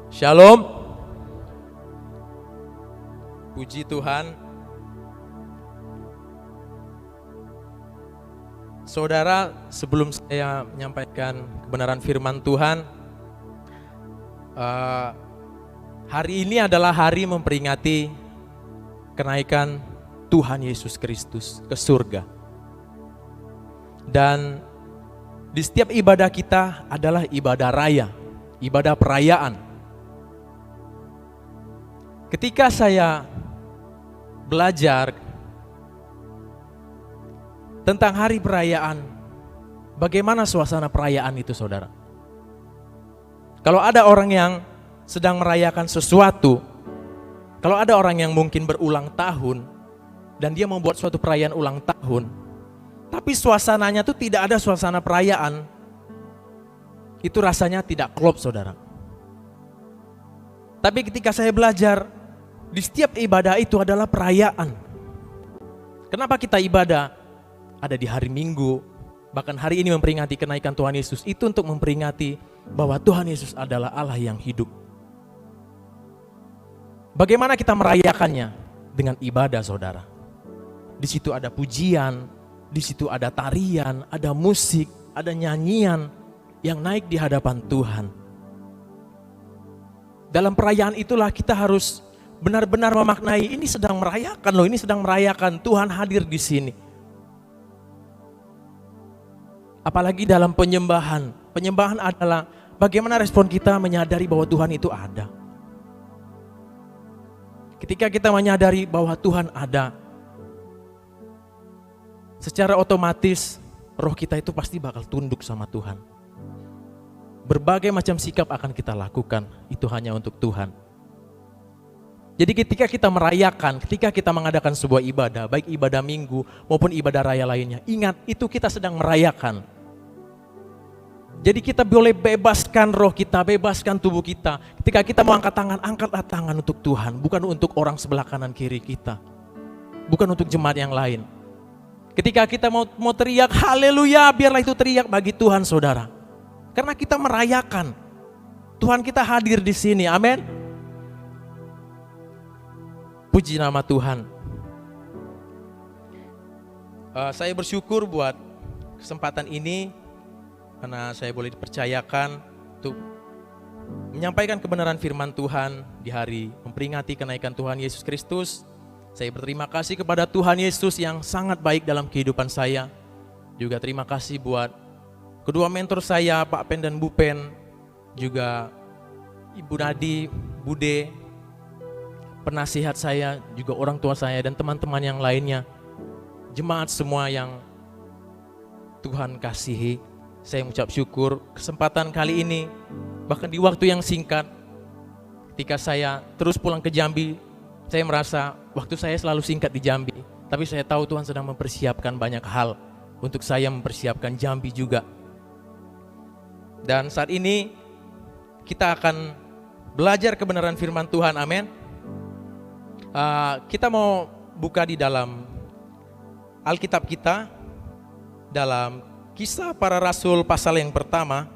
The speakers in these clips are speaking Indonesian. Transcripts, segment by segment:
Shalom. Puji Tuhan. Saudara, sebelum saya menyampaikan kebenaran firman Tuhan, hari ini adalah hari memperingati kenaikan Tuhan Yesus Kristus ke surga. Dan di setiap ibadah kita adalah ibadah raya, ibadah perayaan. Ketika saya belajar tentang hari perayaan, bagaimana suasana perayaan itu, saudara? Kalau ada orang yang sedang merayakan sesuatu, kalau ada orang yang mungkin berulang tahun, dan dia membuat suatu perayaan ulang tahun, tapi suasananya itu tidak ada suasana perayaan, itu rasanya tidak klop, saudara. Tapi ketika saya belajar, di setiap ibadah itu adalah perayaan. Kenapa kita ibadah? Ada di hari Minggu, bahkan hari ini memperingati kenaikan Tuhan Yesus, itu untuk memperingati bahwa Tuhan Yesus adalah Allah yang hidup. Bagaimana kita merayakannya? Dengan ibadah, saudara. Di situ ada pujian, di situ ada tarian, ada musik, ada nyanyian yang naik di hadapan Tuhan. Dalam perayaan itulah kita harus benar-benar memaknai, ini sedang merayakan loh, ini sedang merayakan Tuhan hadir di sini. Apalagi dalam penyembahan. Penyembahan adalah bagaimana respon kita menyadari bahwa Tuhan itu ada. Ketika kita menyadari bahwa Tuhan ada, secara otomatis roh kita itu pasti bakal tunduk sama Tuhan. Berbagai macam sikap akan kita lakukan, itu hanya untuk Tuhan. Jadi ketika kita merayakan, ketika kita mengadakan sebuah ibadah, baik ibadah minggu maupun ibadah raya lainnya, ingat itu kita sedang merayakan. Jadi kita boleh bebaskan roh kita, bebaskan tubuh kita. Ketika kita mau angkat tangan, angkatlah tangan untuk Tuhan, bukan untuk orang sebelah kanan kiri kita. Bukan untuk jemaat yang lain. Ketika kita mau teriak haleluya, biarlah itu teriak bagi Tuhan, saudara. Karena kita merayakan. Tuhan kita hadir di sini, amin. Puji nama Tuhan. Saya bersyukur buat kesempatan ini, karena saya boleh dipercayakan untuk menyampaikan kebenaran firman Tuhan di hari memperingati kenaikan Tuhan Yesus Kristus. Saya berterima kasih kepada Tuhan Yesus yang sangat baik dalam kehidupan saya. Juga terima kasih buat kedua mentor saya, Pak Pen dan Bu Pen, juga Ibu Nadi, Bude, penasihat saya, juga orang tua saya dan teman-teman yang lainnya. Jemaat semua yang Tuhan kasihi, saya mengucap syukur kesempatan kali ini, bahkan di waktu yang singkat, ketika saya terus pulang ke Jambi, saya merasa waktu saya selalu singkat di Jambi, tapi saya tahu Tuhan sedang mempersiapkan banyak hal untuk saya mempersiapkan Jambi juga. Dan saat ini kita akan belajar kebenaran firman Tuhan, amin. Kita mau buka di dalam Alkitab kita, dalam Kisah Para Rasul pasal yang pertama.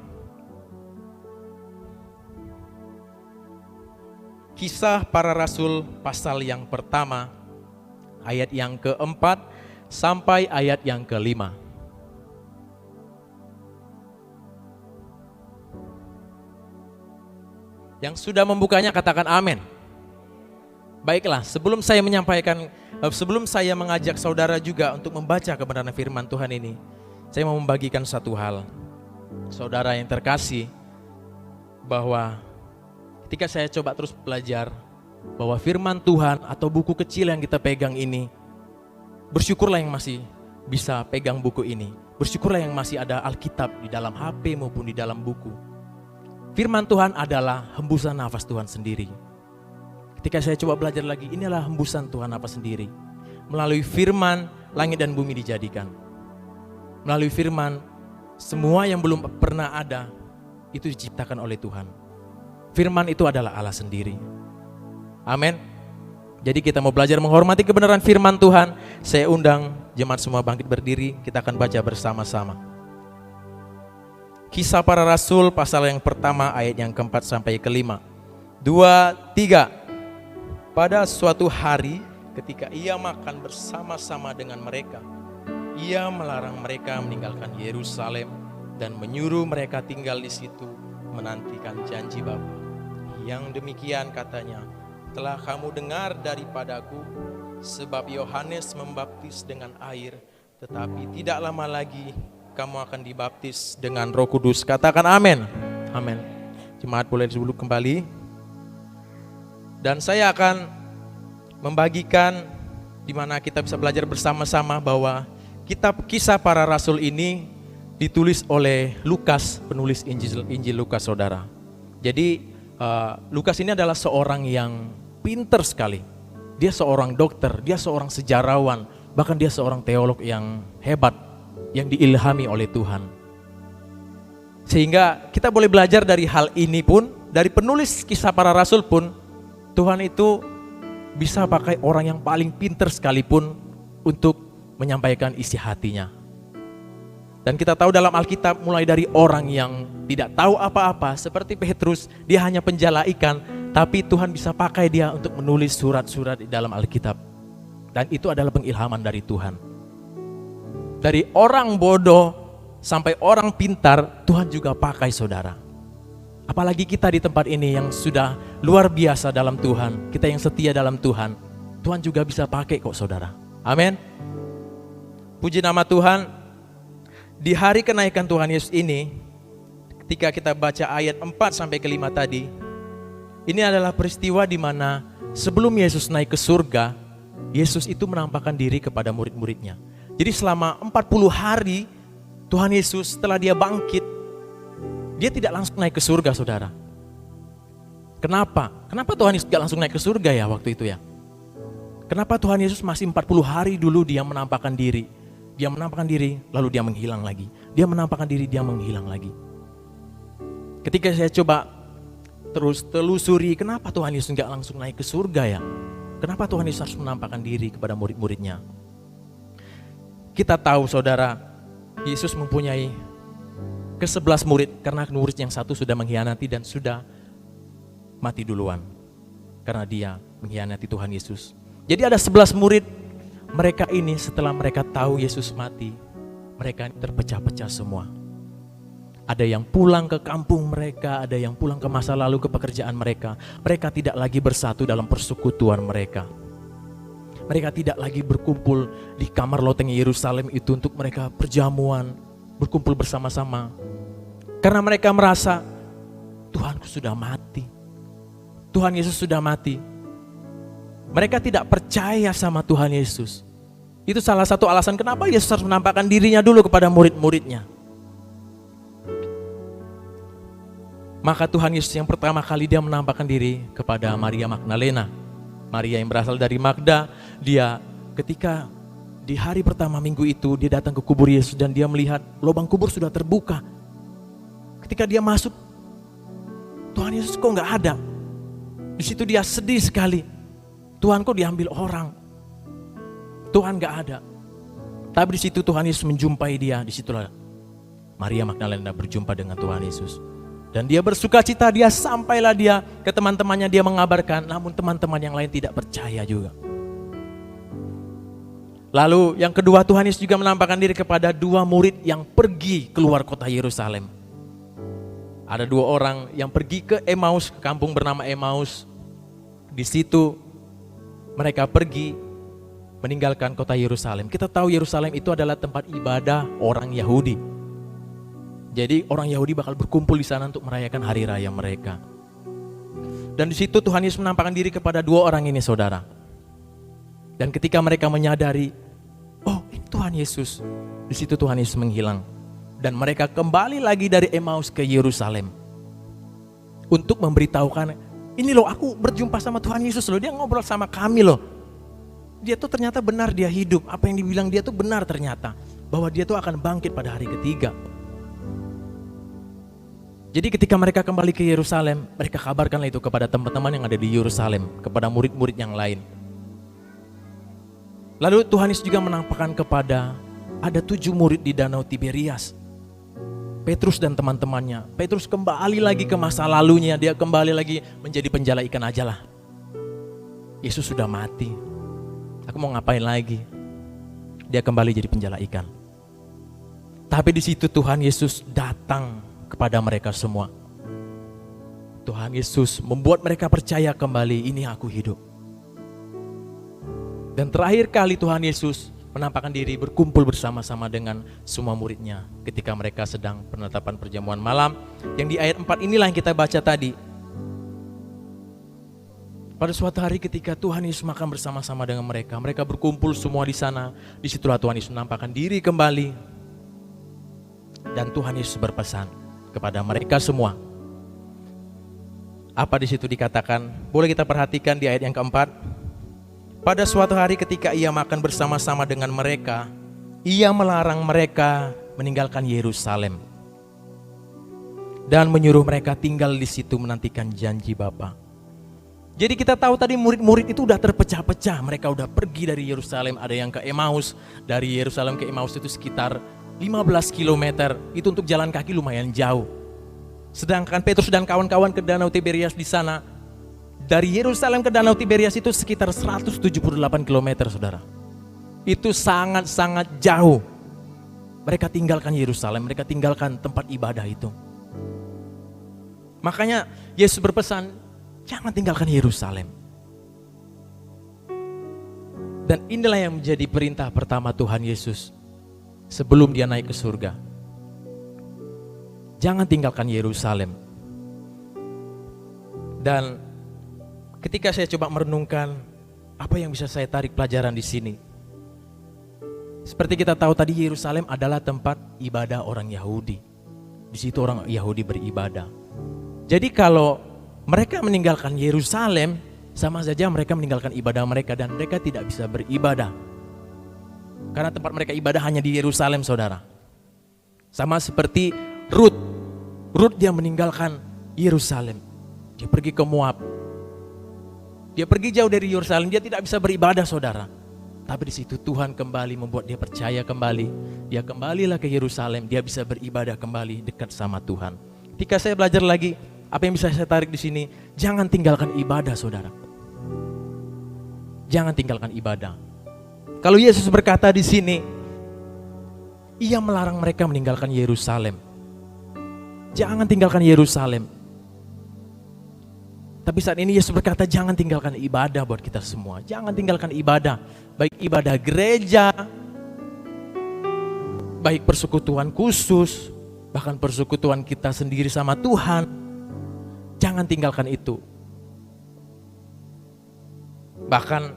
Kisah Para Rasul pasal yang pertama, ayat yang keempat sampai ayat yang kelima. Yang sudah membukanya katakan amin. Baiklah, sebelum saya menyampaikan, sebelum saya mengajak saudara juga untuk membaca kebenaran firman Tuhan ini, saya mau membagikan satu hal. Saudara yang terkasih, bahwa ketika saya coba terus belajar, bahwa firman Tuhan atau buku kecil yang kita pegang ini, bersyukurlah yang masih bisa pegang buku ini. Bersyukurlah yang masih ada Alkitab di dalam HP maupun di dalam buku. Firman Tuhan adalah hembusan nafas Tuhan sendiri. Ketika saya coba belajar lagi, inilah hembusan Tuhan apa sendiri. Melalui firman, langit dan bumi dijadikan. Melalui firman, semua yang belum pernah ada, itu diciptakan oleh Tuhan. Firman itu adalah Allah sendiri. Amin. Jadi kita mau belajar menghormati kebenaran firman Tuhan. Saya undang jemaat semua bangkit berdiri, kita akan baca bersama-sama. Kisah Para Rasul pasal yang pertama ayat yang keempat sampai kelima. 2, 3. Pada suatu hari ketika ia makan bersama-sama dengan mereka, ia melarang mereka meninggalkan Yerusalem dan menyuruh mereka tinggal di situ menantikan janji Bapa. Yang demikian katanya, telah kamu dengar daripadaku, sebab Yohanes membaptis dengan air, tetapi tidak lama lagi kamu akan dibaptis dengan Roh Kudus. Katakan amin. Amin. Jemaat boleh duduk kembali. Dan saya akan membagikan di mana kita bisa belajar bersama-sama bahwa kitab Kisah Para Rasul ini ditulis oleh Lukas, penulis Injil Lukas, saudara. Jadi Lukas ini adalah seorang yang pinter sekali. Dia seorang dokter, dia seorang sejarawan, bahkan dia seorang teolog yang hebat, yang diilhami oleh Tuhan. Sehingga kita boleh belajar dari hal ini pun, dari penulis Kisah Para Rasul pun, Tuhan itu bisa pakai orang yang paling pinter sekalipun untuk menyampaikan isi hatinya. Dan kita tahu dalam Alkitab mulai dari orang yang tidak tahu apa-apa seperti Petrus, dia hanya penjala ikan, tapi Tuhan bisa pakai dia untuk menulis surat-surat di dalam Alkitab. Dan itu adalah pengilhaman dari Tuhan. Dari orang bodoh sampai orang pintar, Tuhan juga pakai, saudara. Apalagi kita di tempat ini yang sudah luar biasa dalam Tuhan, kita yang setia dalam Tuhan, Tuhan juga bisa pakai kok, saudara. Amin. Puji nama Tuhan. Di hari kenaikan Tuhan Yesus ini, ketika kita baca ayat 4 sampai ke 5 tadi, ini adalah peristiwa di mana sebelum Yesus naik ke surga, Yesus itu menampakkan diri kepada murid-muridnya. Jadi selama 40 hari Tuhan Yesus setelah dia bangkit, dia tidak langsung naik ke surga, saudara. Kenapa? Kenapa Tuhan Yesus tidak langsung naik ke surga ya waktu itu ya? Kenapa Tuhan Yesus masih 40 hari dulu dia menampakkan diri? Dia menampakkan diri, lalu dia menghilang lagi. Dia menampakkan diri, dia menghilang lagi. Ketika saya coba terus telusuri, kenapa Tuhan Yesus nggak langsung naik ke surga ya? Kenapa Tuhan Yesus harus menampakkan diri kepada murid-muridnya? Kita tahu, saudara, Yesus mempunyai ke-11 murid, karena murid yang satu sudah mengkhianati dan sudah mati duluan. Karena dia mengkhianati Tuhan Yesus. Jadi ada 11 murid. Mereka ini setelah mereka tahu Yesus mati, mereka terpecah-pecah semua. Ada yang pulang ke kampung mereka, ada yang pulang ke masa lalu, ke pekerjaan mereka. Mereka tidak lagi bersatu dalam persekutuan mereka. Mereka tidak lagi berkumpul di kamar loteng Yerusalem itu untuk mereka perjamuan, berkumpul bersama-sama. Karena mereka merasa, Tuhanku sudah mati. Tuhan Yesus sudah mati. Mereka tidak percaya sama Tuhan Yesus. Itu salah satu alasan kenapa Yesus harus menampakkan dirinya dulu kepada murid-muridnya. Maka Tuhan Yesus yang pertama kali dia menampakkan diri kepada Maria Magdalena. Maria yang berasal dari Magda, dia ketika di hari pertama minggu itu dia datang ke kubur Yesus dan dia melihat lubang kubur sudah terbuka. Ketika dia masuk, Tuhan Yesus kok nggak ada. Di situ dia sedih sekali. Tuhan kok diambil orang. Tuhan nggak ada. Tapi di situ Tuhan Yesus menjumpai dia. Disitulah Maria Magdalena berjumpa dengan Tuhan Yesus. Dan dia bersuka cita, dia sampailah dia ke teman-temannya, dia mengabarkan. Namun teman-teman yang lain tidak percaya juga. Lalu yang kedua, Tuhan Yesus juga menampakkan diri kepada 2 murid yang pergi keluar kota Yerusalem. Ada 2 orang yang pergi ke Emmaus, ke kampung bernama Emmaus. Di situ mereka pergi meninggalkan kota Yerusalem. Kita tahu Yerusalem itu adalah tempat ibadah orang Yahudi. Jadi orang Yahudi bakal berkumpul di sana untuk merayakan hari raya mereka. Dan di situ Tuhan Yesus menampakkan diri kepada 2 orang ini, saudara. Dan ketika mereka menyadari, oh ini Tuhan Yesus, di situ Tuhan Yesus menghilang. Dan mereka kembali lagi dari Emmaus ke Yerusalem untuk memberitahukan, ini loh aku berjumpa sama Tuhan Yesus loh, dia ngobrol sama kami loh. Dia tuh ternyata benar, dia hidup. Apa yang dibilang dia tuh benar ternyata. Bahwa dia tuh akan bangkit pada hari ketiga. Jadi ketika mereka kembali ke Yerusalem, mereka kabarkanlah itu kepada teman-teman yang ada di Yerusalem, kepada murid-murid yang lain. Lalu Tuhan Yesus juga menampakkan kepada ada 7 murid di Danau Tiberias. Petrus dan teman-temannya. Petrus kembali lagi ke masa lalunya. Dia kembali lagi menjadi penjala ikan aja lah. Yesus sudah mati. Aku mau ngapain lagi? Dia kembali jadi penjala ikan. Tapi di situ Tuhan Yesus datang kepada mereka semua. Tuhan Yesus membuat mereka percaya kembali, ini aku hidup. Dan terakhir kali Tuhan Yesus menampakkan diri berkumpul bersama-sama dengan semua muridnya ketika mereka sedang penetapan perjamuan malam. Yang di ayat 4 inilah yang kita baca tadi. Pada suatu hari ketika Tuhan Yesus makan bersama-sama dengan mereka, mereka berkumpul semua di sana. Disitulah Tuhan Yesus menampakkan diri kembali. Dan Tuhan Yesus berpesan kepada mereka semua. Apa di situ dikatakan? Boleh kita perhatikan di ayat yang keempat. Pada suatu hari ketika ia makan bersama-sama dengan mereka, ia melarang mereka meninggalkan Yerusalem dan menyuruh mereka tinggal di situ menantikan janji Bapa. Jadi kita tahu tadi murid-murid itu udah terpecah-pecah. Mereka udah pergi dari Yerusalem, ada yang ke Emmaus. Dari Yerusalem ke Emmaus itu sekitar 15 km. Itu untuk jalan kaki lumayan jauh. Sedangkan Petrus dan kawan-kawan ke Danau Tiberias di sana. Dari Yerusalem ke Danau Tiberias itu sekitar 178 km, saudara. Itu sangat-sangat jauh. Mereka tinggalkan Yerusalem, mereka tinggalkan tempat ibadah itu. Makanya Yesus berpesan, jangan tinggalkan Yerusalem. Dan inilah yang menjadi perintah pertama Tuhan Yesus sebelum dia naik ke surga. Jangan tinggalkan Yerusalem. Dan ketika saya coba merenungkan apa yang bisa saya tarik pelajaran di sini. Seperti kita tahu tadi Yerusalem adalah tempat ibadah orang Yahudi. Di situ orang Yahudi beribadah. Jadi kalau mereka meninggalkan Yerusalem, sama saja mereka meninggalkan ibadah mereka dan mereka tidak bisa beribadah. Karena tempat mereka ibadah hanya di Yerusalem, saudara. Sama seperti Rut. Rut dia meninggalkan Yerusalem. Dia pergi ke Moab. Dia pergi jauh dari Yerusalem, dia tidak bisa beribadah, saudara. Tapi di situ Tuhan kembali membuat dia percaya kembali. Dia kembalilah ke Yerusalem, dia bisa beribadah kembali dekat sama Tuhan. Ketika saya belajar lagi, apa yang bisa saya tarik di sini? Jangan tinggalkan ibadah, saudara. Jangan tinggalkan ibadah. Kalau Yesus berkata di sini, ia melarang mereka meninggalkan Yerusalem. Jangan tinggalkan Yerusalem. Tapi saat ini Yesus berkata jangan tinggalkan ibadah buat kita semua. Jangan tinggalkan ibadah. Baik ibadah gereja, baik persekutuan khusus, bahkan persekutuan kita sendiri sama Tuhan. Jangan tinggalkan itu. Bahkan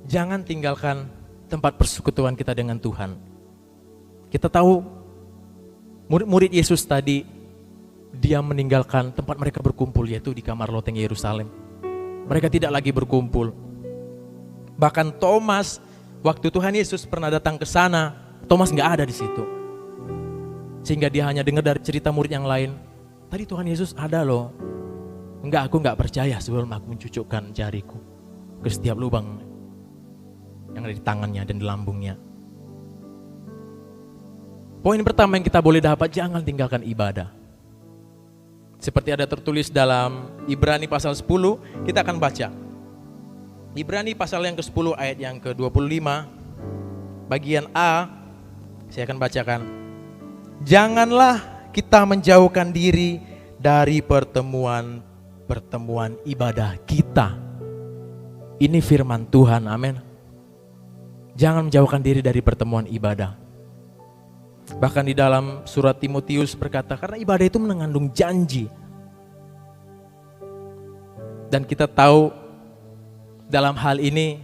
jangan tinggalkan tempat persekutuan kita dengan Tuhan. Kita tahu murid-murid Yesus tadi, dia meninggalkan tempat mereka berkumpul, yaitu di kamar loteng Yerusalem. Mereka tidak lagi berkumpul. Bahkan Thomas, waktu Tuhan Yesus pernah datang ke sana, Thomas nggak ada di situ. Sehingga dia hanya dengar dari cerita murid yang lain. Tadi Tuhan Yesus ada loh. Enggak, aku nggak percaya sebelum aku mencucukkan jariku ke setiap lubang yang ada di tangannya dan di lambungnya. Poin pertama yang kita boleh dapat, jangan tinggalkan ibadah. Seperti ada tertulis dalam Ibrani pasal 10, kita akan baca. Ibrani pasal yang ke-10 ayat yang ke-25, bagian A, saya akan bacakan. Janganlah kita menjauhkan diri dari pertemuan ibadah kita. Ini firman Tuhan, amin. Jangan menjauhkan diri dari pertemuan ibadah. Bahkan di dalam surat Timotius berkata, karena ibadah itu mengandung janji. Dan kita tahu dalam hal ini,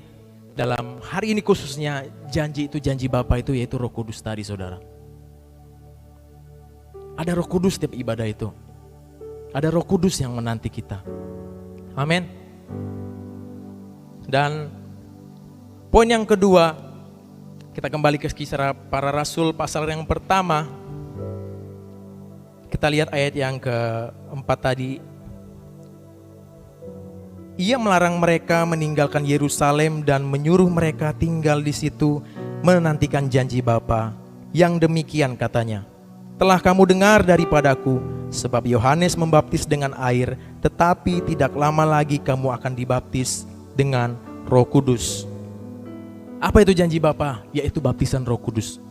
dalam hari ini khususnya, janji itu janji Bapa itu yaitu Roh Kudus tadi, saudara. Ada Roh Kudus setiap ibadah itu. Ada Roh Kudus yang menanti kita. Amin. Dan poin yang kedua, kita kembali ke Kisah Para Rasul pasal yang pertama. Kita lihat ayat yang ke-4 tadi. Ia melarang mereka meninggalkan Yerusalem dan menyuruh mereka tinggal di situ menantikan janji Bapa. Yang demikian katanya, telah kamu dengar daripadaku, sebab Yohanes membaptis dengan air, tetapi tidak lama lagi kamu akan dibaptis dengan Roh Kudus. Apa itu janji Bapa? Yaitu baptisan Roh Kudus.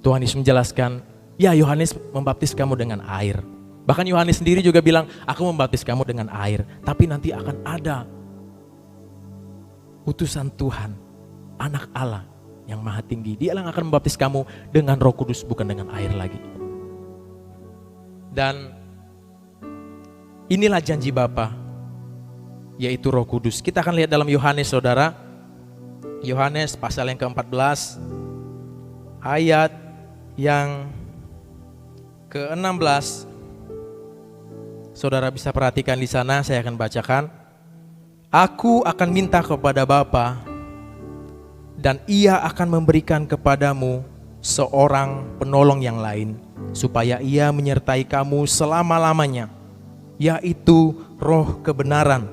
Tuhan Yesus menjelaskan, ya Yohanes membaptis kamu dengan air. Bahkan Yohanes sendiri juga bilang, aku membaptis kamu dengan air, tapi nanti akan ada utusan Tuhan, anak Allah yang maha tinggi. Dia yang akan membaptis kamu dengan Roh Kudus, bukan dengan air lagi. Dan inilah janji Bapa, yaitu Roh Kudus. Kita akan lihat dalam Yohanes, saudara. Yohanes pasal yang ke-14, ayat yang ke-16. Saudara bisa perhatikan di sana, saya akan bacakan. Aku akan minta kepada Bapa, dan Ia akan memberikan kepadamu seorang penolong yang lain, supaya Ia menyertai kamu selama-lamanya, yaitu Roh kebenaran.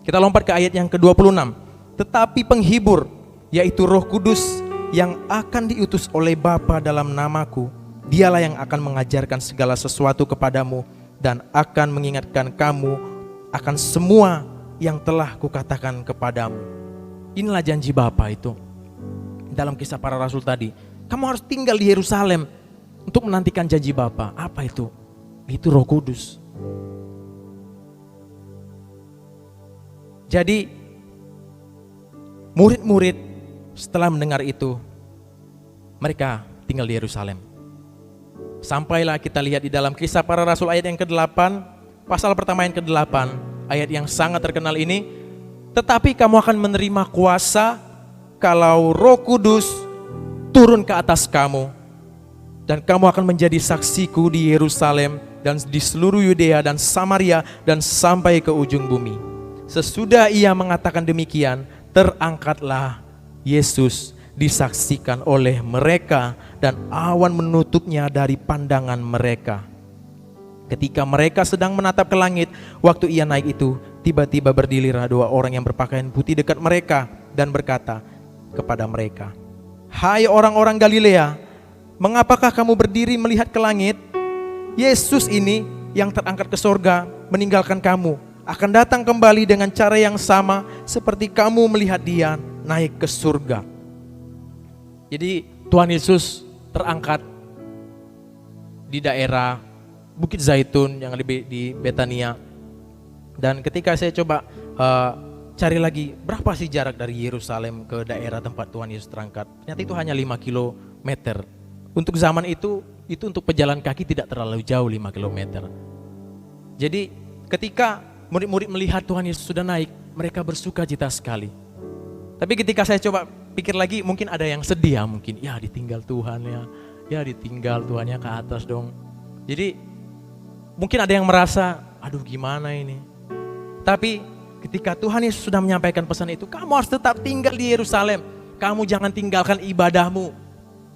Kita lompat ke ayat yang ke-26. Tetapi penghibur, yaitu Roh Kudus, yang akan diutus oleh Bapa dalam namaku, Dialah yang akan mengajarkan segala sesuatu kepadamu dan akan mengingatkan kamu akan semua yang telah kukatakan kepadamu. Inilah janji Bapa itu. Dalam Kisah Para Rasul tadi, kamu harus tinggal di Yerusalem untuk menantikan janji Bapa. Apa itu? Itu Roh Kudus. Jadi murid-murid setelah mendengar itu, mereka tinggal di Yerusalem. Sampailah kita lihat di dalam Kisah Para Rasul ayat yang ke-8, pasal pertama yang ke-8, ayat yang sangat terkenal ini. Tetapi kamu akan menerima kuasa kalau Roh Kudus turun ke atas kamu, dan kamu akan menjadi saksiku di Yerusalem dan di seluruh Yudea dan Samaria dan sampai ke ujung bumi. Sesudah ia mengatakan demikian, terangkatlah Yesus disaksikan oleh mereka dan awan menutupnya dari pandangan mereka. Ketika mereka sedang menatap ke langit, waktu ia naik itu, tiba-tiba berdirilah dua orang yang berpakaian putih dekat mereka dan berkata kepada mereka, hai orang-orang Galilea, mengapakah kamu berdiri melihat ke langit? Yesus ini yang terangkat ke sorga meninggalkan kamu, akan datang kembali dengan cara yang sama seperti kamu melihat dia naik ke surga. Jadi Tuhan Yesus terangkat di daerah Bukit Zaitun yang lebih di Betania. Dan ketika saya coba cari lagi berapa sih jarak dari Yerusalem ke daerah tempat Tuhan Yesus terangkat, ternyata itu hanya 5 kilometer. Untuk zaman itu untuk pejalan kaki tidak terlalu jauh 5 kilometer. Jadi ketika murid-murid melihat Tuhan Yesus sudah naik, mereka bersuka cita sekali. Tapi ketika saya coba pikir lagi, mungkin ada yang sedih ya, mungkin ya ditinggal Tuhan ya ditinggal Tuhannya ke atas dong. Jadi mungkin ada yang merasa, aduh gimana ini. Tapi ketika Tuhan Yesus sudah menyampaikan pesan itu, kamu harus tetap tinggal di Yerusalem. Kamu jangan tinggalkan ibadahmu.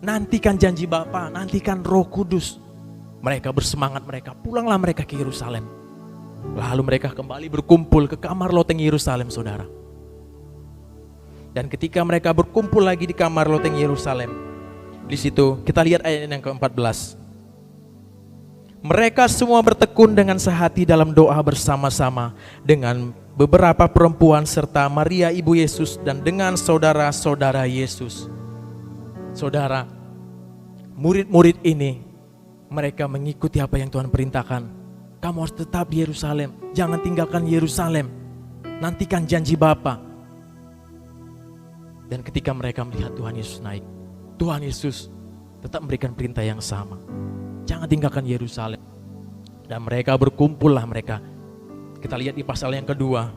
Nantikan janji Bapa, nantikan Roh Kudus. Mereka bersemangat, mereka pulanglah mereka ke Yerusalem. Lalu mereka kembali berkumpul ke kamar loteng Yerusalem, saudara. Dan ketika mereka berkumpul lagi di kamar loteng Yerusalem, di situ kita lihat ayat yang ke-14. Mereka semua bertekun dengan sehati dalam doa bersama-sama dengan beberapa perempuan serta Maria ibu Yesus dan dengan saudara-saudara Yesus. Saudara, murid-murid ini mereka mengikuti apa yang Tuhan perintahkan. Kamu harus tetap di Yerusalem, jangan tinggalkan Yerusalem. Nantikan janji Bapa. Dan ketika mereka melihat Tuhan Yesus naik, Tuhan Yesus tetap memberikan perintah yang sama. Jangan tinggalkan Yerusalem. Dan mereka berkumpullah mereka. Kita lihat di pasal yang kedua.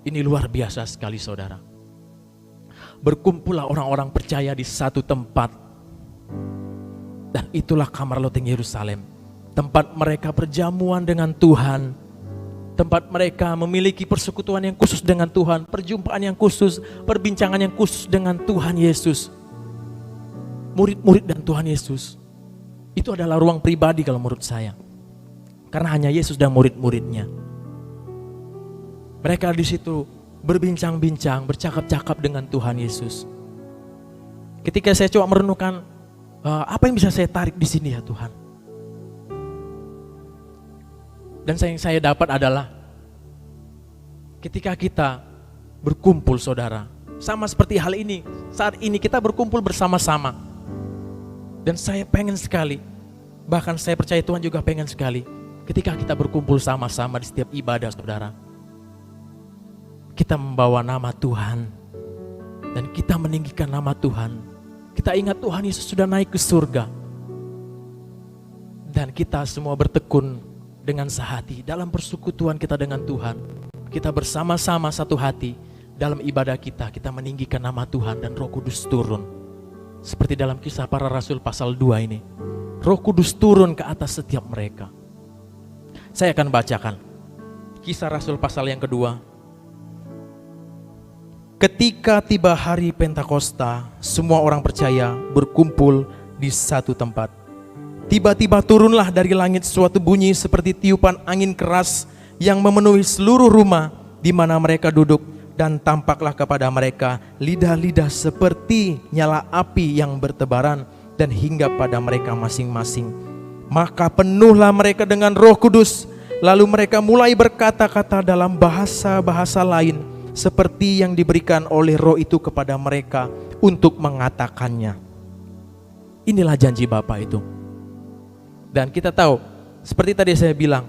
Ini luar biasa sekali, saudara. Berkumpullah orang-orang percaya di satu tempat. Dan itulah kamar loteng Yerusalem. Tempat mereka perjamuan dengan Tuhan. Tempat mereka memiliki persekutuan yang khusus dengan Tuhan. Perjumpaan yang khusus, perbincangan yang khusus dengan Tuhan Yesus. Murid-murid dan Tuhan Yesus. Itu adalah ruang pribadi kalau menurut saya. Karena hanya Yesus dan murid-muridnya. Mereka di situ berbincang-bincang, bercakap-cakap dengan Tuhan Yesus. Ketika saya coba merenungkan, apa yang bisa saya tarik di sini ya Tuhan? Dan yang saya dapat adalah ketika kita berkumpul saudara, sama seperti hal ini, saat ini kita berkumpul bersama-sama. Dan saya pengen sekali, bahkan saya percaya Tuhan juga pengen sekali, ketika kita berkumpul sama-sama di setiap ibadah saudara, kita membawa nama Tuhan dan kita meninggikan nama Tuhan. Kita ingat Tuhan Yesus sudah naik ke surga. Dan kita semua bertekun dengan sehati dalam persekutuan kita dengan Tuhan. Kita bersama-sama satu hati dalam ibadah kita. Kita meninggikan nama Tuhan dan Roh Kudus turun. Seperti dalam Kisah Para Rasul pasal 2 ini. Roh Kudus turun ke atas setiap mereka. Saya akan bacakan Kisah Rasul pasal yang kedua. Ketika tiba hari Pentakosta, semua orang percaya berkumpul di satu tempat. Tiba-tiba turunlah dari langit suatu bunyi seperti tiupan angin keras yang memenuhi seluruh rumah di mana mereka duduk, dan tampaklah kepada mereka lidah-lidah seperti nyala api yang bertebaran dan hinggap pada mereka masing-masing. Maka penuhlah mereka dengan Roh Kudus, lalu mereka mulai berkata-kata dalam bahasa-bahasa lain seperti yang diberikan oleh Roh itu kepada mereka untuk mengatakannya. Inilah janji Bapa itu. Dan kita tahu, seperti tadi saya bilang,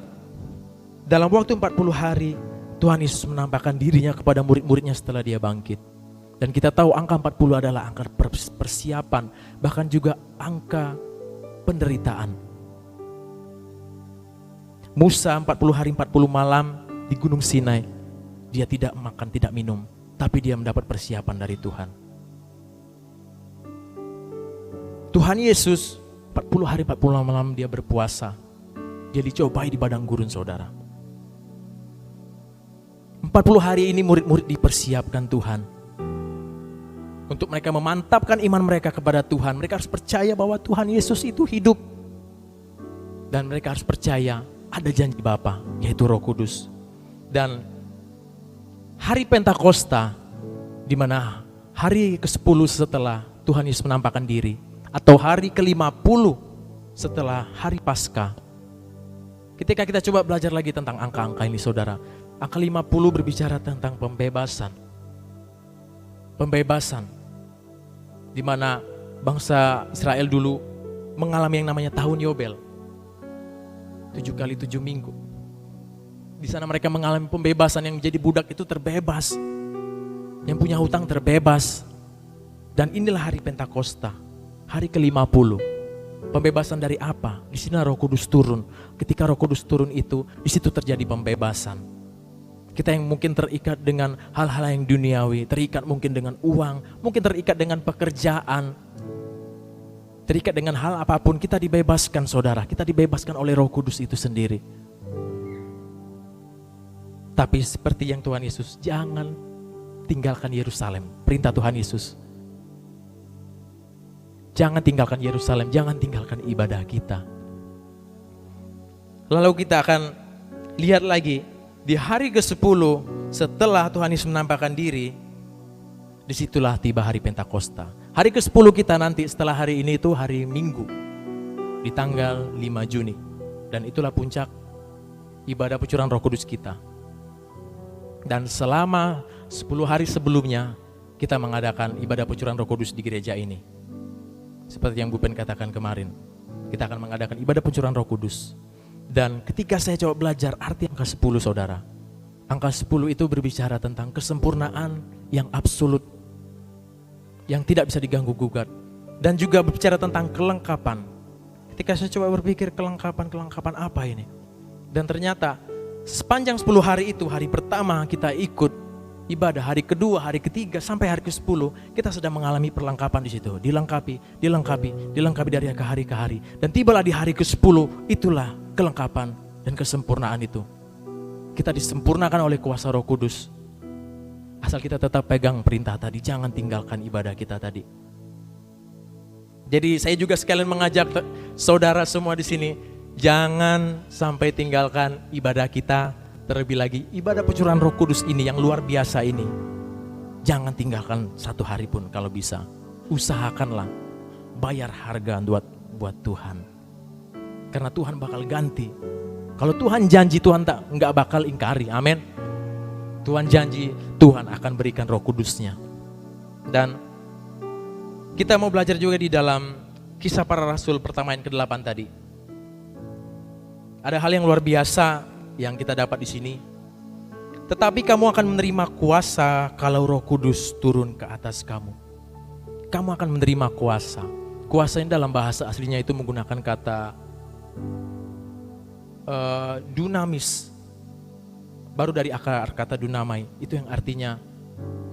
dalam waktu 40 hari Tuhan Yesus menampakkan dirinya kepada murid-muridnya setelah dia bangkit. Dan kita tahu angka 40 adalah angka persiapan, bahkan juga angka penderitaan. Musa 40 hari 40 malam di Gunung Sinai. Dia tidak makan, tidak minum, tapi dia mendapat persiapan dari Tuhan. Tuhan Yesus 40 hari 40 malam dia berpuasa. Dia dicobai di padang gurun saudara. 40 hari ini murid-murid dipersiapkan Tuhan. Untuk mereka memantapkan iman mereka kepada Tuhan. Mereka harus percaya bahwa Tuhan Yesus itu hidup. Dan mereka harus percaya ada janji Bapa, yaitu Roh Kudus. Dan hari Pentakosta, di mana hari ke-10 setelah Tuhan Yesus menampakkan diri, atau hari ke-50 setelah hari Paskah. Ketika kita coba belajar lagi tentang angka-angka ini saudara, angka 50 berbicara tentang pembebasan. Pembebasan, di mana bangsa Israel dulu mengalami yang namanya tahun Yobel. 7 kali 7 minggu. Di sana mereka mengalami pembebasan, yang menjadi budak itu terbebas. Yang punya hutang terbebas. Dan inilah hari Pentakosta, hari ke-50. Pembebasan dari apa? Di sini Roh Kudus turun. Ketika Roh Kudus turun itu, di situ terjadi pembebasan. Kita yang mungkin terikat dengan hal-hal yang duniawi, terikat mungkin dengan uang, mungkin terikat dengan pekerjaan, terikat dengan hal apapun, kita dibebaskan saudara. Kita dibebaskan oleh Roh Kudus itu sendiri. Tapi seperti yang Tuhan Yesus, jangan tinggalkan Yerusalem. Perintah Tuhan Yesus. Jangan tinggalkan Yerusalem, jangan tinggalkan ibadah kita. Lalu kita akan lihat lagi di hari ke-10 setelah Tuhan Yesus menampakkan diri, disitulah tiba hari Pentakosta. Hari ke-10 kita nanti setelah hari ini itu hari Minggu di tanggal 5 Juni. Dan itulah puncak ibadah pencurahan Roh Kudus kita. Dan selama 10 hari sebelumnya kita mengadakan ibadah pencurahan Roh Kudus di gereja ini. Seperti yang Bu Pen katakan kemarin, kita akan mengadakan ibadah pencurahan Roh Kudus. Dan ketika saya coba belajar arti angka 10 saudara, angka 10 itu berbicara tentang kesempurnaan yang absolut, yang tidak bisa diganggu gugat. Dan juga berbicara tentang kelengkapan. Ketika saya coba berpikir kelengkapan apa ini? Dan ternyata sepanjang 10 hari itu, hari pertama kita ikut ibadah, hari kedua, hari ketiga, sampai hari ke-10 kita sedang mengalami perlengkapan di situ. Dilengkapi dari hari ke hari. Dan tibalah di hari ke-10, itulah kelengkapan dan kesempurnaan itu. Kita disempurnakan oleh kuasa Roh Kudus. Asal kita tetap pegang perintah tadi, jangan tinggalkan ibadah kita tadi. Jadi saya juga sekalian mengajak saudara semua di sini, jangan sampai tinggalkan ibadah kita, Terlebih lagi ibadah pencurahan Roh Kudus ini yang luar biasa ini, jangan tinggalkan satu hari pun kalau bisa. Usahakanlah bayar harga buat Tuhan. Karena Tuhan bakal ganti. Kalau Tuhan janji, Tuhan nggak bakal ingkari. Amin. Tuhan janji, Tuhan akan berikan Roh Kudusnya. Dan kita mau belajar juga di dalam Kisah Para Rasul pertama yang ke-8 tadi. Ada hal yang luar biasa yang kita dapat di sini. Tetapi kamu akan menerima kuasa kalau Roh Kudus turun ke atas kamu. Kamu akan menerima kuasa. Kuasa ini dalam bahasa aslinya itu menggunakan kata dunamis. Baru dari akar kata dunamai, itu yang artinya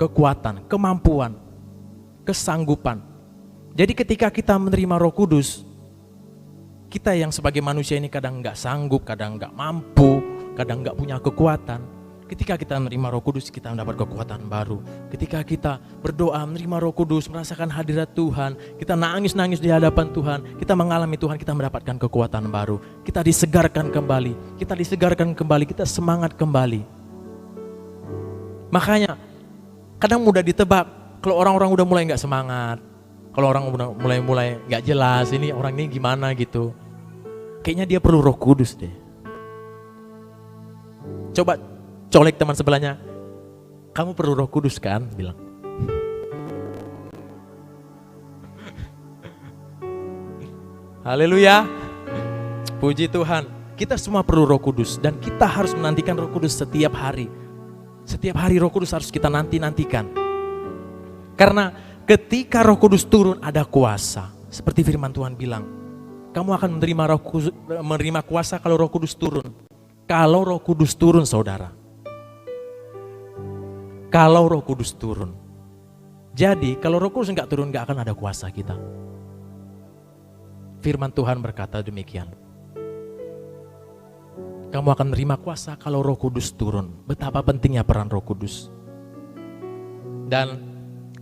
kekuatan, kemampuan, kesanggupan. Jadi ketika kita menerima Roh Kudus, kita yang sebagai manusia ini kadang nggak sanggup, kadang nggak mampu, kadang nggak punya kekuatan. Ketika kita menerima Roh Kudus, kita mendapat kekuatan baru. Ketika kita berdoa menerima Roh Kudus, merasakan hadirat Tuhan, kita nangis-nangis di hadapan Tuhan, kita mengalami Tuhan, kita mendapatkan kekuatan baru. Kita disegarkan kembali, kita semangat kembali. Makanya kadang mudah ditebak kalau orang-orang udah mulai nggak semangat. Kalau orang udah mulai gak jelas, ini orang ini gimana gitu. Kayaknya dia perlu Roh Kudus deh. Coba colek teman sebelahnya. Kamu perlu Roh Kudus kan? Bilang. Haleluya. Puji Tuhan. Kita semua perlu Roh Kudus. Dan kita harus menantikan Roh Kudus setiap hari. Setiap hari Roh Kudus harus kita nantikan. Karena ketika Roh Kudus turun ada kuasa. Seperti firman Tuhan bilang, kamu akan menerima kuasa kalau Roh Kudus turun. Kalau Roh Kudus turun, saudara. Kalau Roh Kudus turun. Jadi kalau Roh Kudus enggak turun, enggak akan ada kuasa kita. Firman Tuhan berkata demikian. Kamu akan menerima kuasa kalau Roh Kudus turun. Betapa pentingnya peran Roh Kudus. Dan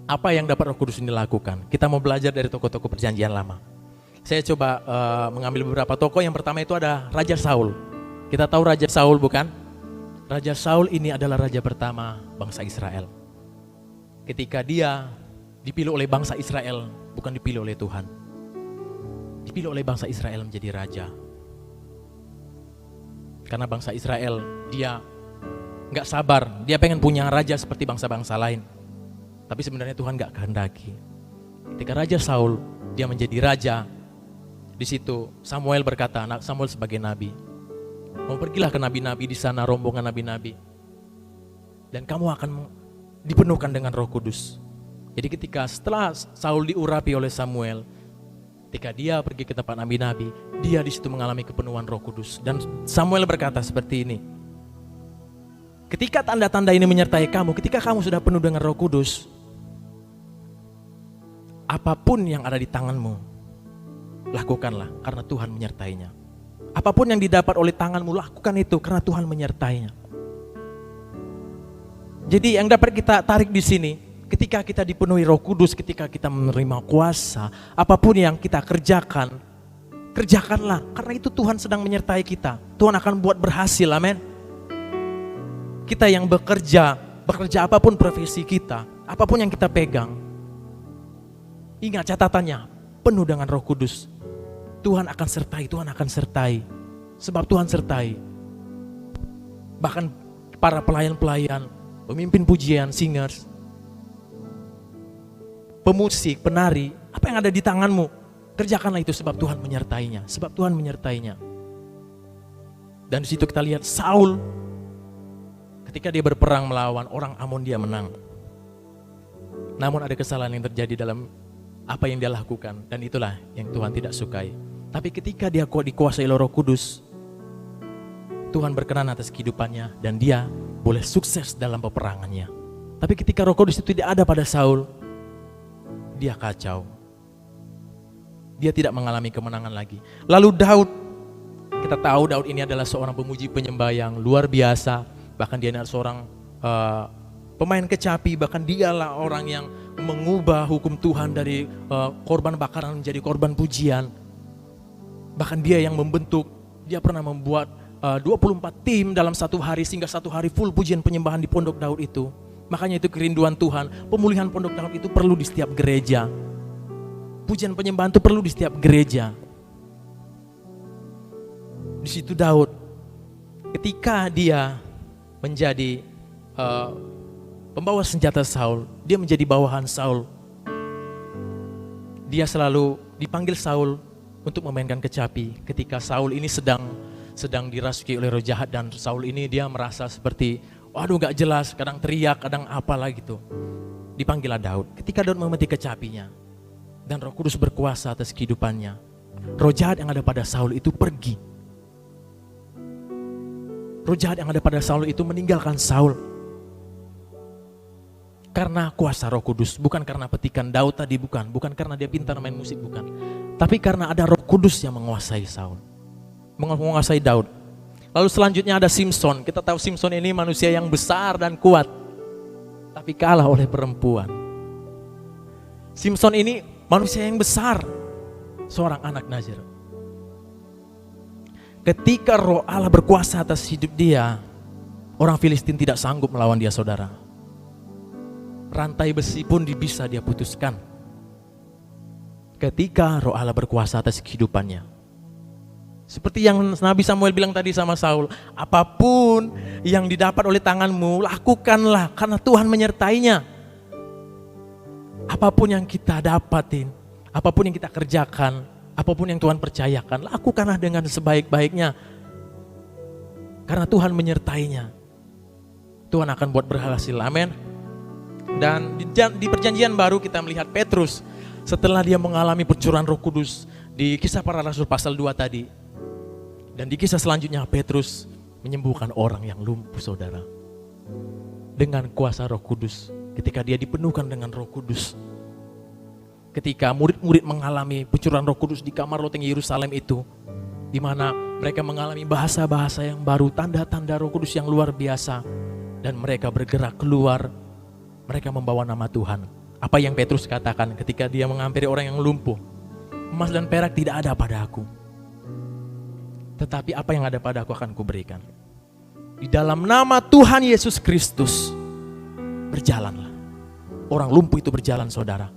apa yang dapat Roh Kudus ini lakukan? Kita mau belajar dari tokoh-tokoh perjanjian lama. Saya coba mengambil beberapa tokoh. Yang pertama itu ada Raja Saul. Kita tahu Raja Saul bukan? Raja Saul ini adalah raja pertama bangsa Israel. Ketika dia dipilih oleh bangsa Israel, bukan dipilih oleh Tuhan. Dipilih oleh bangsa Israel menjadi raja. Karena bangsa Israel dia gak sabar, dia pengen punya raja seperti bangsa-bangsa lain. Tapi sebenarnya Tuhan gak kehendaki. Ketika Raja Saul, dia menjadi raja. Di situ Samuel berkata, Samuel sebagai nabi, mau pergilah ke nabi-nabi di sana, rombongan nabi-nabi. Dan kamu akan dipenuhkan dengan Roh Kudus. Jadi ketika setelah Saul diurapi oleh Samuel, ketika dia pergi ke tempat nabi-nabi, dia di situ mengalami kepenuhan Roh Kudus. Dan Samuel berkata seperti ini, ketika tanda-tanda ini menyertai kamu, ketika kamu sudah penuh dengan Roh Kudus, apapun yang ada di tanganmu, lakukanlah karena Tuhan menyertainya. Apapun yang didapat oleh tanganmu, lakukan itu karena Tuhan menyertainya. Jadi yang dapat kita tarik di sini, ketika kita dipenuhi Roh Kudus, ketika kita menerima kuasa, apapun yang kita kerjakan, kerjakanlah karena itu Tuhan sedang menyertai kita. Tuhan akan buat berhasil, amin. Kita yang bekerja apapun profesi kita, apapun yang kita pegang, ingat catatannya, penuh dengan Roh Kudus. Tuhan akan sertai. Sebab Tuhan sertai. Bahkan para pelayan-pelayan, pemimpin pujian, singers, pemusik, penari, apa yang ada di tanganmu, kerjakanlah itu sebab Tuhan menyertainya. Dan di situ kita lihat Saul, ketika dia berperang melawan orang Amon, dia menang. Namun ada kesalahan yang terjadi dalam apa yang dia lakukan, dan itulah yang Tuhan tidak sukai. Tapi ketika dia dikuasai oleh Roh Kudus, Tuhan berkenan atas kehidupannya dan dia boleh sukses dalam peperangannya. Tapi ketika Roh Kudus itu tidak ada pada Saul, dia kacau. Dia tidak mengalami kemenangan lagi. Lalu Daud, kita tahu Daud ini adalah seorang pemuji penyembah yang luar biasa. Bahkan dia adalah seorang pemain kecapi, bahkan dialah orang yang mengubah hukum Tuhan dari korban bakaran menjadi korban pujian. Bahkan dia yang membentuk, dia pernah membuat 24 tim dalam satu hari, sehingga satu hari full pujian penyembahan di Pondok Daud itu. Makanya itu kerinduan Tuhan, pemulihan Pondok Daud itu perlu di setiap gereja. Pujian penyembahan itu perlu di setiap gereja. Di situ Daud, ketika dia menjadi pembawa senjata Saul, dia menjadi bawahan Saul. Dia selalu dipanggil Saul untuk memainkan kecapi. Ketika Saul ini sedang dirasuki oleh roh jahat, dan Saul ini dia merasa seperti, waduh gak jelas, kadang teriak, kadang apalah gitu. Dipanggillah Daud. Ketika Daud memetik kecapinya, dan Roh Kudus berkuasa atas kehidupannya, roh jahat yang ada pada Saul itu pergi. Roh jahat yang ada pada Saul itu meninggalkan Saul. Karena kuasa Roh Kudus, bukan karena petikan Daud tadi, bukan karena dia pintar main musik, bukan. Tapi karena ada Roh Kudus yang menguasai Saul, menguasai Daud. Lalu selanjutnya ada Simson. Kita tahu Simson ini manusia yang besar dan kuat, tapi kalah oleh perempuan. Simson ini manusia yang besar, seorang anak Nazir. Ketika roh Allah berkuasa atas hidup dia, orang Filistin tidak sanggup melawan dia, saudara. Rantai besi pun bisa dia putuskan. Ketika roh Allah berkuasa atas kehidupannya. Seperti yang Nabi Samuel bilang tadi sama Saul, apapun yang didapat oleh tanganmu, lakukanlah karena Tuhan menyertainya. Apapun yang kita dapatin, apapun yang kita kerjakan, apapun yang Tuhan percayakan, lakukanlah dengan sebaik-baiknya. Karena Tuhan menyertainya. Tuhan akan buat berhasil, amin. Dan di perjanjian baru kita melihat Petrus, setelah dia mengalami pencurahan Roh Kudus di Kisah Para Rasul pasal 2 tadi. Dan di kisah selanjutnya Petrus menyembuhkan orang yang lumpuh, saudara. Dengan kuasa Roh Kudus, ketika dia dipenuhkan dengan Roh Kudus. Ketika murid-murid mengalami pencurahan Roh Kudus di kamar loteng Yerusalem itu, di mana mereka mengalami bahasa-bahasa yang baru, tanda-tanda Roh Kudus yang luar biasa, dan mereka bergerak keluar, mereka membawa nama Tuhan. Apa yang Petrus katakan ketika dia menghampiri orang yang lumpuh? Emas dan perak tidak ada pada aku, tetapi apa yang ada pada aku akan kuberikan. Di dalam nama Tuhan Yesus Kristus, berjalanlah. Orang lumpuh itu berjalan, saudara.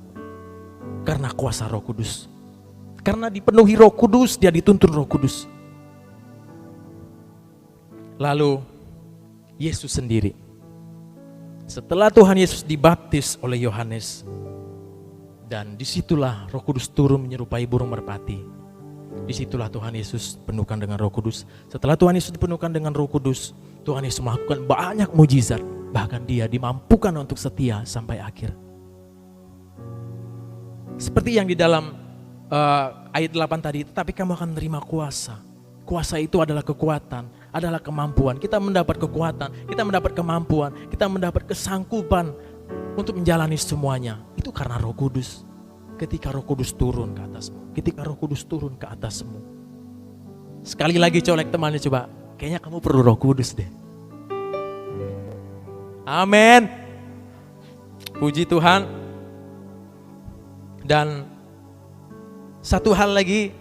Karena kuasa Roh Kudus. Karena dipenuhi Roh Kudus, dia dituntun Roh Kudus. Lalu Yesus sendiri, setelah Tuhan Yesus dibaptis oleh Yohanes, dan disitulah Roh Kudus turun menyerupai burung merpati. Disitulah Tuhan Yesus penuhkan dengan Roh Kudus. Setelah Tuhan Yesus dipenuhkan dengan Roh Kudus, Tuhan Yesus melakukan banyak mujizat. Bahkan dia dimampukan untuk setia sampai akhir. Seperti yang di dalam ayat 8 tadi, tetapi kamu akan menerima kuasa. Kuasa itu adalah kekuatan, adalah kemampuan. Kita mendapat kekuatan, kita mendapat kemampuan, kita mendapat kesanggupan untuk menjalani semuanya. Itu karena Roh Kudus. Ketika Roh Kudus turun ke atasmu, ketika Roh Kudus turun ke atasmu. Sekali lagi colek temannya, coba, kayaknya kamu perlu Roh Kudus deh. Amin. Puji Tuhan. Dan satu hal lagi,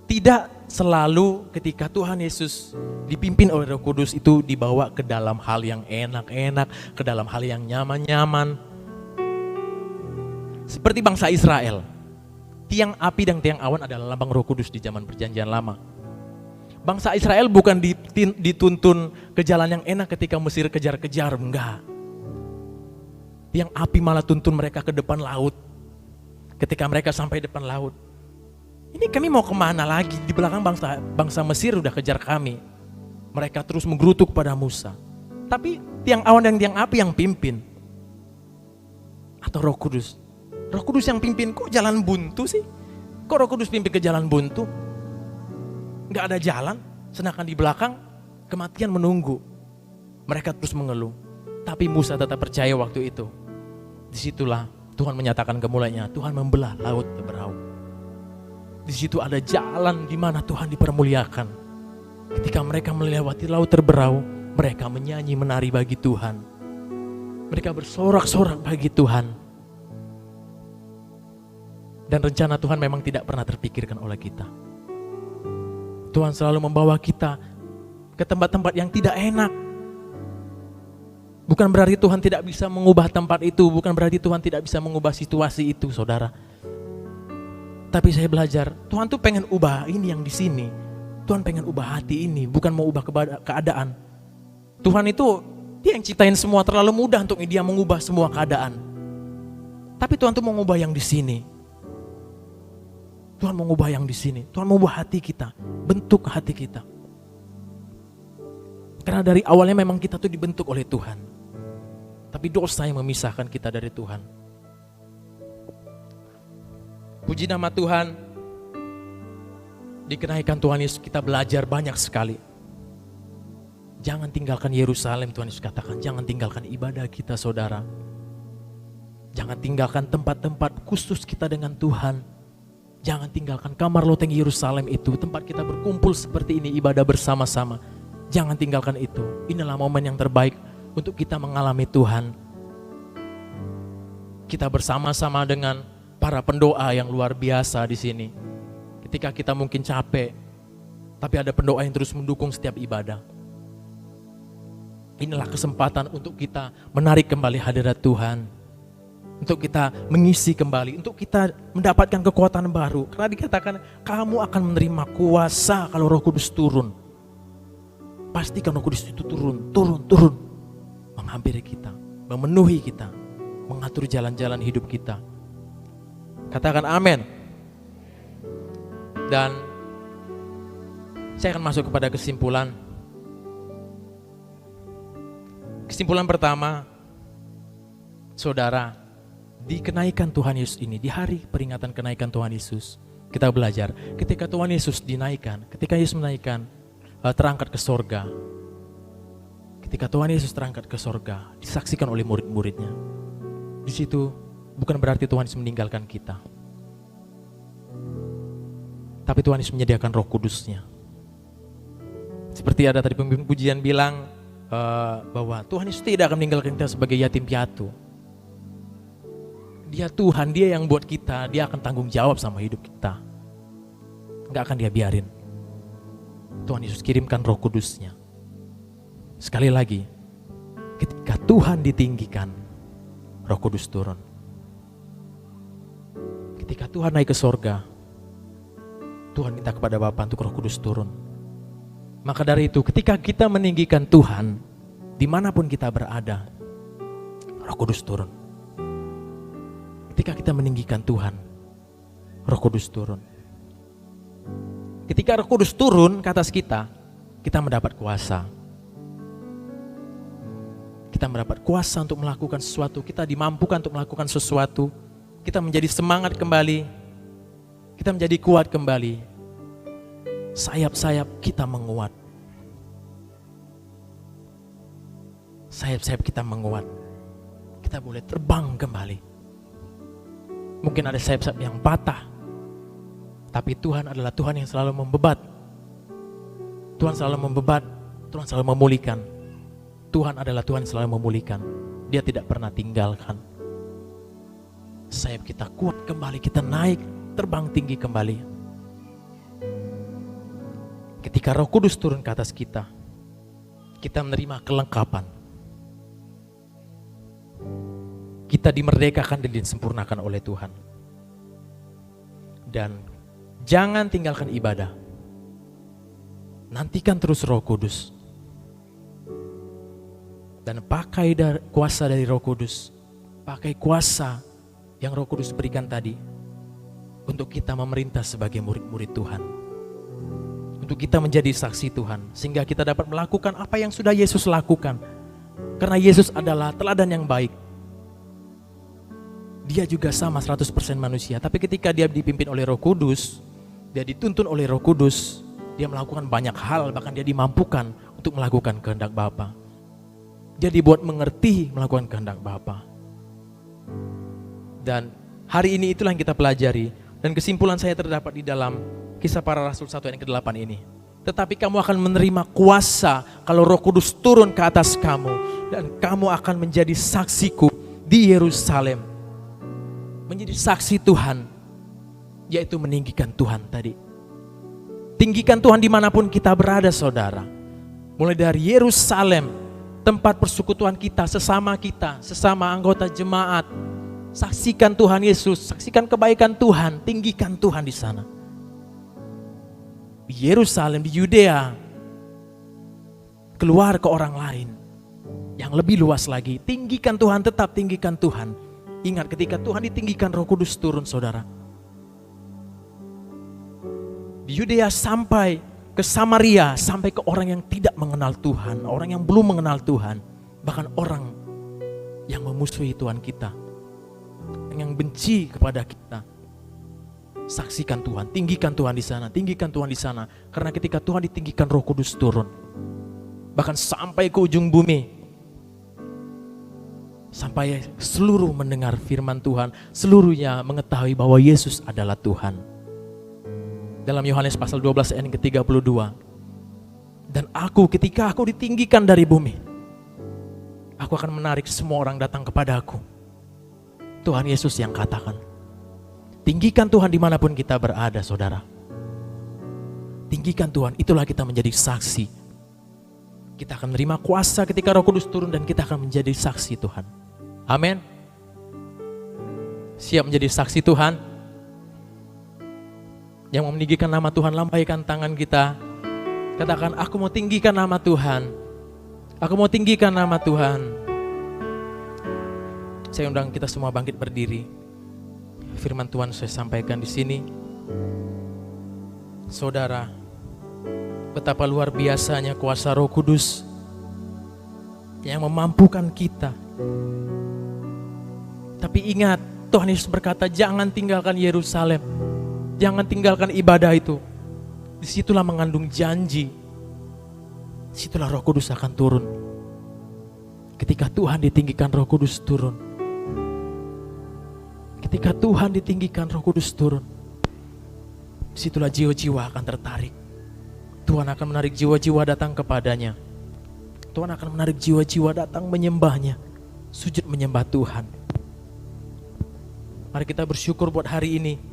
tidak selalu ketika Tuhan Yesus dipimpin oleh Roh Kudus itu dibawa ke dalam hal yang enak-enak, ke dalam hal yang nyaman-nyaman. Seperti bangsa Israel, tiang api dan tiang awan adalah lambang Roh Kudus di zaman Perjanjian Lama. Bangsa Israel bukan dituntun ke jalan yang enak ketika Mesir kejar-kejar, enggak. Tiang api malah tuntun mereka ke depan laut. Ketika mereka sampai depan laut, ini kami mau kemana lagi? Di belakang bangsa Mesir udah kejar kami. Mereka terus menggerutu kepada Musa. Tapi tiang awan dan tiang api yang pimpin. Atau Roh Kudus. Roh Kudus yang pimpin, kok jalan buntu sih? Kok Roh Kudus pimpin ke jalan buntu? Gak ada jalan, sedangkan di belakang kematian menunggu. Mereka terus mengeluh. Tapi Musa tetap percaya waktu itu. Disitulah Tuhan menyatakan kemulainya, Tuhan membelah laut berau. Di situ ada jalan di mana Tuhan dipermuliakan. Ketika mereka melewati laut terberau, mereka menyanyi menari bagi Tuhan. Mereka bersorak-sorak bagi Tuhan. Dan rencana Tuhan memang tidak pernah terpikirkan oleh kita. Tuhan selalu membawa kita ke tempat-tempat yang tidak enak. Bukan berarti Tuhan tidak bisa mengubah tempat itu, bukan berarti Tuhan tidak bisa mengubah situasi itu, saudara. Tapi saya belajar, Tuhan tuh pengen ubah ini yang di sini. Tuhan pengen ubah hati ini, bukan mau ubah keadaan. Tuhan itu, Dia yang ciptain semua, terlalu mudah untuk Dia mengubah semua keadaan. Tapi Tuhan tuh mau mengubah yang di sini. Tuhan mau mengubah yang di sini. Tuhan mau ubah hati kita, bentuk hati kita. Karena dari awalnya memang kita tuh dibentuk oleh Tuhan. Tapi dosa yang memisahkan kita dari Tuhan. Puji nama Tuhan. Di kenaikan Tuhan Yesus kita belajar banyak sekali. Jangan tinggalkan Yerusalem, Tuhan Yesus katakan. Jangan tinggalkan ibadah kita, saudara. Jangan tinggalkan tempat-tempat khusus kita dengan Tuhan. Jangan tinggalkan kamar loteng Yerusalem itu, tempat kita berkumpul seperti ini, ibadah bersama-sama. Jangan tinggalkan itu. Inilah momen yang terbaik untuk kita mengalami Tuhan. Kita bersama-sama dengan para pendoa yang luar biasa di sini. Ketika kita mungkin capek, tapi ada pendoa yang terus mendukung setiap ibadah. Inilah kesempatan untuk kita menarik kembali hadirat Tuhan. Untuk kita mengisi kembali, untuk kita mendapatkan kekuatan baru. Karena dikatakan kamu akan menerima kuasa kalau Roh Kudus turun. Pastikan Roh Kudus itu turun. Menghampiri kita, memenuhi kita, mengatur jalan-jalan hidup kita. Katakan amin. Dan saya akan masuk kepada kesimpulan. Kesimpulan pertama, saudara, di kenaikan Tuhan Yesus ini, di hari peringatan kenaikan Tuhan Yesus, kita belajar ketika Tuhan Yesus dinaikkan, ketika Yesus menaikkan, terangkat ke sorga. Ketika Tuhan Yesus terangkat ke sorga, disaksikan oleh murid-muridnya. Di situ bukan berarti Tuhan Yesus meninggalkan kita. Tapi Tuhan Yesus menyediakan Roh Kudus-Nya. Seperti ada tadi pemimpin pujian bilang bahwa Tuhan Yesus tidak akan meninggalkan kita sebagai yatim piatu. Dia Tuhan, Dia yang buat kita, Dia akan tanggung jawab sama hidup kita. Gak akan Dia biarin. Tuhan Yesus kirimkan Roh Kudus-Nya. Sekali lagi, ketika Tuhan ditinggikan, Roh Kudus turun. Ketika Tuhan naik ke sorga, Tuhan minta kepada Bapa untuk Roh Kudus turun. Maka dari itu, ketika kita meninggikan Tuhan, dimanapun kita berada, Roh Kudus turun. Ketika kita meninggikan Tuhan, Roh Kudus turun. Ketika Roh Kudus turun ke atas kita, kita mendapat kuasa. Kita mendapat kuasa untuk melakukan sesuatu. Kita dimampukan untuk melakukan sesuatu. Kita menjadi semangat kembali. Kita menjadi kuat kembali. Sayap-sayap kita menguat. Sayap-sayap kita menguat. Kita boleh terbang kembali. Mungkin ada sayap-sayap yang patah. Tapi Tuhan adalah Tuhan yang selalu membebat. Tuhan selalu membebat. Tuhan selalu memulihkan. Tuhan adalah Tuhan yang selalu memulihkan. Dia tidak pernah tinggalkan. Sayap kita kuat kembali. Kita naik, terbang tinggi kembali. Ketika Roh Kudus turun ke atas kita, kita menerima kelengkapan. Kita dimerdekakan dan disempurnakan oleh Tuhan. Dan jangan tinggalkan ibadah. Nantikan terus Roh Kudus. Dan pakai kuasa dari Roh Kudus. Pakai kuasa yang Roh Kudus berikan tadi. Untuk kita memerintah sebagai murid-murid Tuhan. Untuk kita menjadi saksi Tuhan. Sehingga kita dapat melakukan apa yang sudah Yesus lakukan. Karena Yesus adalah teladan yang baik. Dia juga sama 100% manusia. Tapi ketika dia dipimpin oleh Roh Kudus, dia dituntun oleh Roh Kudus, dia melakukan banyak hal, bahkan dia dimampukan untuk melakukan kehendak Bapa. Dia dibuat mengerti melakukan kehendak Bapa. Dan hari ini itulah yang kita pelajari. Dan kesimpulan saya terdapat di dalam Kisah Para Rasul 1 ayat ke-8 ini. Tetapi kamu akan menerima kuasa kalau Roh Kudus turun ke atas kamu. Dan kamu akan menjadi saksiku di Yerusalem. Menjadi saksi Tuhan, yaitu meninggikan Tuhan tadi. Tinggikan Tuhan dimanapun kita berada, saudara. Mulai dari Yerusalem, tempat persekutuan kita, sesama anggota jemaat. Saksikan Tuhan Yesus, saksikan kebaikan Tuhan, tinggikan Tuhan di sana. Di Yerusalem, di Yudea, keluar ke orang lain yang lebih luas lagi. Tinggikan Tuhan, tetap tinggikan Tuhan. Ingat ketika Tuhan ditinggikan, Roh Kudus turun, saudara. Di Yudea sampai ke Samaria, sampai ke orang yang tidak mengenal Tuhan, orang yang belum mengenal Tuhan, bahkan orang yang memusuhi Tuhan kita, yang benci kepada kita. Saksikan Tuhan, tinggikan Tuhan di sana, tinggikan Tuhan di sana. Karena ketika Tuhan ditinggikan, Roh Kudus turun. Bahkan sampai ke ujung bumi. Sampai seluruh mendengar firman Tuhan, seluruhnya mengetahui bahwa Yesus adalah Tuhan. Dalam Yohanes pasal 12 ayat ke-32. Dan ketika aku ditinggikan dari bumi, aku akan menarik semua orang datang kepada aku. Tuhan Yesus yang katakan. Tinggikan Tuhan dimanapun kita berada, saudara. Tinggikan Tuhan, itulah kita menjadi saksi. Kita akan menerima kuasa ketika Roh Kudus turun dan kita akan menjadi saksi Tuhan. Amin. Siap menjadi saksi Tuhan? Yang mau meninggikan nama Tuhan, lambaikan tangan kita. Katakan, aku mau tinggikan nama Tuhan. Aku mau tinggikan nama Tuhan. Saya undang kita semua bangkit berdiri. Firman Tuhan saya sampaikan di sini. Saudara, betapa luar biasanya kuasa Roh Kudus yang memampukan kita. Tapi ingat, Tuhan Yesus berkata, jangan tinggalkan Yerusalem. Jangan tinggalkan ibadah itu. Disitulah mengandung janji. Disitulah Roh Kudus akan turun. Ketika Tuhan ditinggikan, Roh Kudus turun. Ketika Tuhan ditinggikan, Roh Kudus turun. Disitulah jiwa-jiwa akan tertarik. Tuhan akan menarik jiwa-jiwa datang kepadanya. Tuhan akan menarik jiwa-jiwa datang menyembahnya. Sujud menyembah Tuhan. Mari kita bersyukur buat hari ini.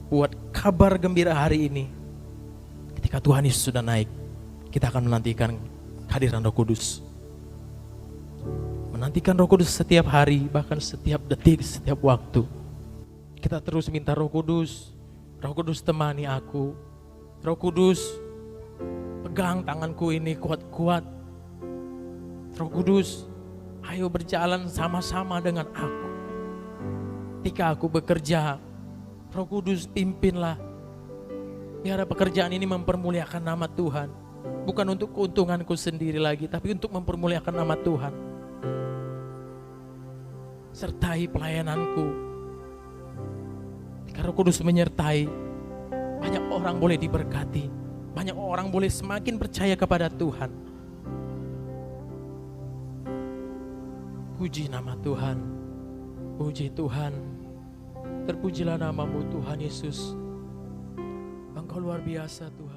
Buat kabar gembira hari ini. Ketika Tuhan Yesus sudah naik, kita akan menantikan kehadiran Roh Kudus. Menantikan Roh Kudus setiap hari, bahkan setiap detik, setiap waktu. Kita terus minta Roh Kudus. Roh Kudus temani aku. Roh Kudus pegang tanganku ini kuat-kuat. Roh Kudus, ayo berjalan sama-sama dengan aku. Ketika aku bekerja, Roh Kudus pimpinlah. Biar pekerjaan ini mempermuliakan nama Tuhan. Bukan untuk keuntunganku sendiri lagi, tapi untuk mempermuliakan nama Tuhan. Sertai pelayananku. Ketika Roh Kudus menyertai, banyak orang boleh diberkati. Banyak orang boleh semakin percaya kepada Tuhan. Puji nama Tuhan. Puji Tuhan. Terpujilah namamu Tuhan Yesus. Engkau luar biasa Tuhan.